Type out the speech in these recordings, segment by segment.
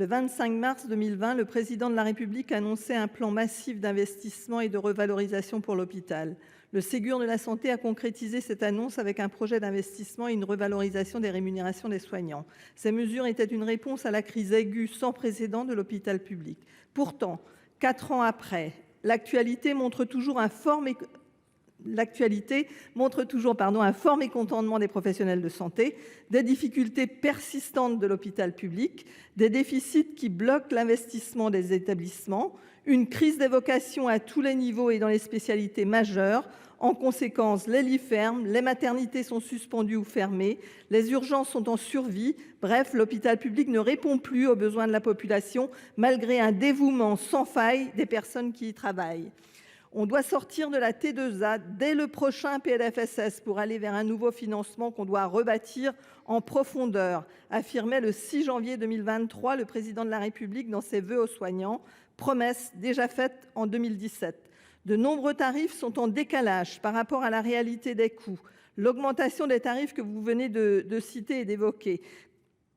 Le 25 mars 2020, le président de la République annonçait un plan massif d'investissement et de revalorisation pour l'hôpital. Le Ségur de la santé a concrétisé cette annonce avec un projet d'investissement et une revalorisation des rémunérations des soignants. Ces mesures étaient une réponse à la crise aiguë sans précédent de l'hôpital public. Pourtant, 4 ans après, l'actualité montre toujours un fort mécontentement des professionnels de santé, des difficultés persistantes de l'hôpital public, des déficits qui bloquent l'investissement des établissements, une crise des vocations à tous les niveaux et dans les spécialités majeures. En conséquence, les lits ferment, les maternités sont suspendues ou fermées, les urgences sont en survie. Bref, l'hôpital public ne répond plus aux besoins de la population malgré un dévouement sans faille des personnes qui y travaillent. On doit sortir de la T2A dès le prochain PLFSS pour aller vers un nouveau financement qu'on doit rebâtir en profondeur, affirmait le 6 janvier 2023 le président de la République dans ses vœux aux soignants, promesse déjà faite en 2017. De nombreux tarifs sont en décalage par rapport à la réalité des coûts. L'augmentation des tarifs que vous venez de citer et d'évoquer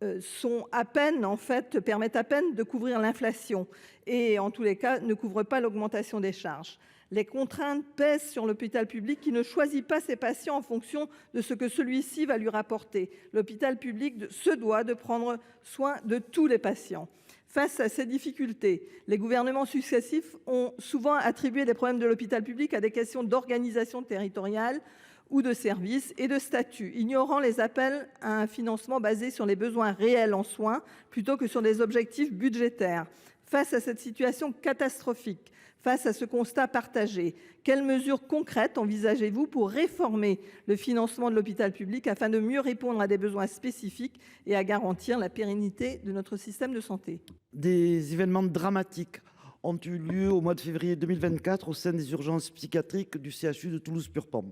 permettent à peine de couvrir l'inflation et en tous les cas ne couvrent pas l'augmentation des charges. Les contraintes pèsent sur l'hôpital public qui ne choisit pas ses patients en fonction de ce que celui-ci va lui rapporter. L'hôpital public se doit de prendre soin de tous les patients. Face à ces difficultés, les gouvernements successifs ont souvent attribué les problèmes de l'hôpital public à des questions d'organisation territoriale ou de services et de statut, ignorant les appels à un financement basé sur les besoins réels en soins plutôt que sur des objectifs budgétaires. Face à cette situation catastrophique, face à ce constat partagé, quelles mesures concrètes envisagez-vous pour réformer le financement de l'hôpital public afin de mieux répondre à des besoins spécifiques et à garantir la pérennité de notre système de santé ? Des événements dramatiques ont eu lieu au mois de février 2024 au sein des urgences psychiatriques du CHU de Toulouse-Purpan.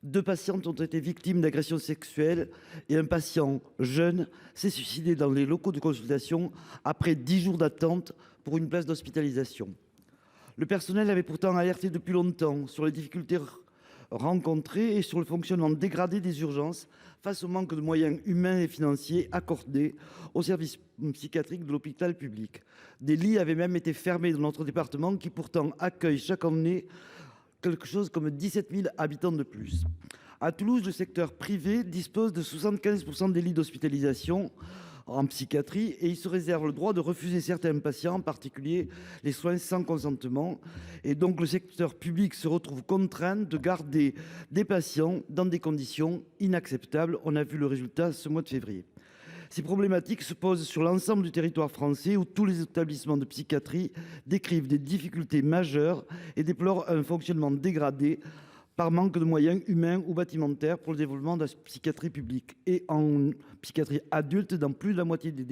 2 patientes ont été victimes d'agressions sexuelles et un patient jeune s'est suicidé dans les locaux de consultation après 10 jours d'attente pour une place d'hospitalisation. Le personnel avait pourtant alerté depuis longtemps sur les difficultés rencontrées et sur le fonctionnement dégradé des urgences face au manque de moyens humains et financiers accordés aux services psychiatriques de l'hôpital public. Des lits avaient même été fermés dans notre département qui pourtant accueille chaque année quelque chose comme 17 000 habitants de plus. À Toulouse, le secteur privé dispose de 75% des lits d'hospitalisation en psychiatrie et il se réserve le droit de refuser certains patients, en particulier les soins sans consentement. Et donc le secteur public se retrouve contraint de garder des patients dans des conditions inacceptables. On a vu le résultat ce mois de février. Ces problématiques se posent sur l'ensemble du territoire français où tous les établissements de psychiatrie décrivent des difficultés majeures et déplorent un fonctionnement dégradé par manque de moyens humains ou bâtimentaires pour le développement de la psychiatrie publique. Et en psychiatrie adulte, dans plus de la moitié des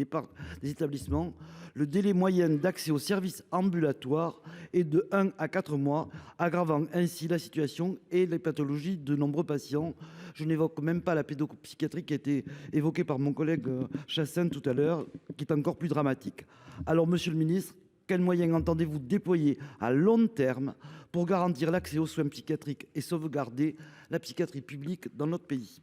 établissements, le délai moyen d'accès aux services ambulatoires est de 1 à 4 mois, aggravant ainsi la situation et les pathologies de nombreux patients. Je n'évoque même pas la pédopsychiatrie qui a été évoquée par mon collègue Chassaing tout à l'heure, qui est encore plus dramatique. Alors, monsieur le ministre, quels moyens entendez-vous déployer à long terme pour garantir l'accès aux soins psychiatriques et sauvegarder la psychiatrie publique dans notre pays ?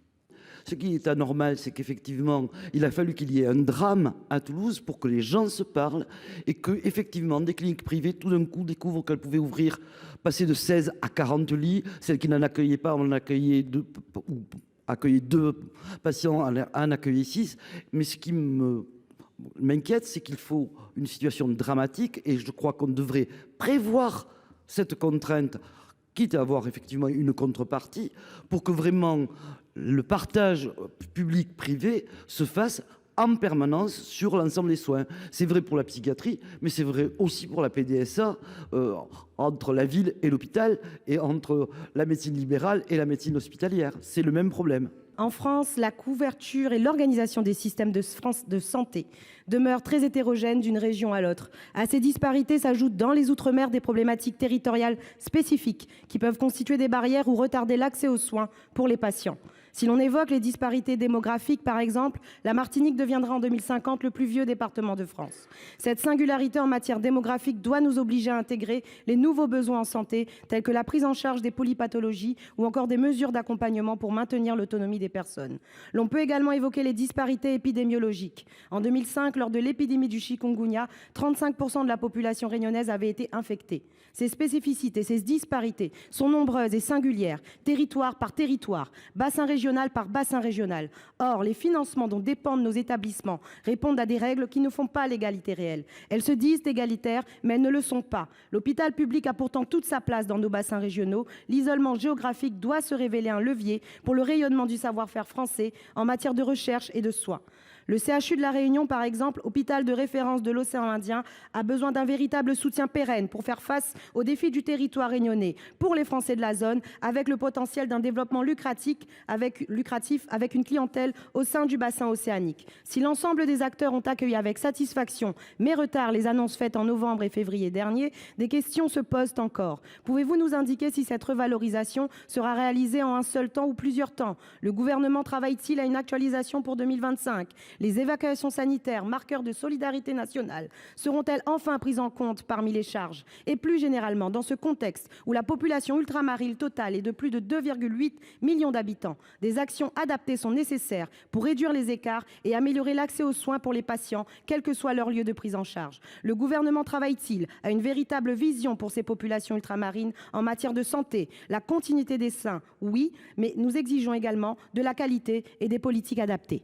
Ce qui est anormal, c'est qu'effectivement, il a fallu qu'il y ait un drame à Toulouse pour que les gens se parlent et que, effectivement, des cliniques privées, tout d'un coup, découvrent qu'elles pouvaient ouvrir, passer de 16 à 40 lits. Celles qui n'en accueillaient pas, on en accueillait 2 patients, en accueillait 6. Mais ce qui m'inquiète, c'est qu'il faut une situation dramatique et je crois qu'on devrait prévoir cette contrainte, quitte à avoir effectivement une contrepartie, pour que vraiment le partage public-privé se fasse en permanence sur l'ensemble des soins. C'est vrai pour la psychiatrie, mais c'est vrai aussi pour la PDSA, entre la ville et l'hôpital, et entre la médecine libérale et la médecine hospitalière. C'est le même problème. En France, la couverture et l'organisation des systèmes de santé demeurent très hétérogènes d'une région à l'autre. À ces disparités s'ajoutent dans les outre-mer des problématiques territoriales spécifiques qui peuvent constituer des barrières ou retarder l'accès aux soins pour les patients. Si l'on évoque les disparités démographiques, par exemple, la Martinique deviendra en 2050 le plus vieux département de France. Cette singularité en matière démographique doit nous obliger à intégrer les nouveaux besoins en santé, tels que la prise en charge des polypathologies ou encore des mesures d'accompagnement pour maintenir l'autonomie des personnes. L'on peut également évoquer les disparités épidémiologiques. En 2005, lors de l'épidémie du chikungunya, 35% de la population réunionnaise avait été infectée. Ces spécificités, ces disparités sont nombreuses et singulières, territoire par territoire, bassin régional par bassin régional. Or, les financements dont dépendent nos établissements répondent à des règles qui ne font pas l'égalité réelle. Elles se disent égalitaires, mais elles ne le sont pas. L'hôpital public a pourtant toute sa place dans nos bassins régionaux. L'isolement géographique doit se révéler un levier pour le rayonnement du savoir-faire français en matière de recherche et de soins. Le CHU de La Réunion, par exemple, hôpital de référence de l'océan Indien, a besoin d'un véritable soutien pérenne pour faire face aux défis du territoire réunionnais, pour les Français de la zone, avec le potentiel d'un développement lucratif avec une clientèle au sein du bassin océanique. Si l'ensemble des acteurs ont accueilli avec satisfaction, mais retard, les annonces faites en novembre et février dernier, des questions se posent encore. Pouvez-vous nous indiquer si cette revalorisation sera réalisée en un seul temps ou plusieurs temps? Le gouvernement travaille-t-il à une actualisation pour 2025? Les évacuations sanitaires, marqueurs de solidarité nationale, seront-elles enfin prises en compte parmi les charges? Et plus généralement, dans ce contexte où la population ultramarine totale est de plus de 2,8 millions d'habitants, des actions adaptées sont nécessaires pour réduire les écarts et améliorer l'accès aux soins pour les patients, quel que soit leur lieu de prise en charge. Le gouvernement travaille-t-il à une véritable vision pour ces populations ultramarines en matière de santé? La continuité des soins, oui, mais nous exigeons également de la qualité et des politiques adaptées.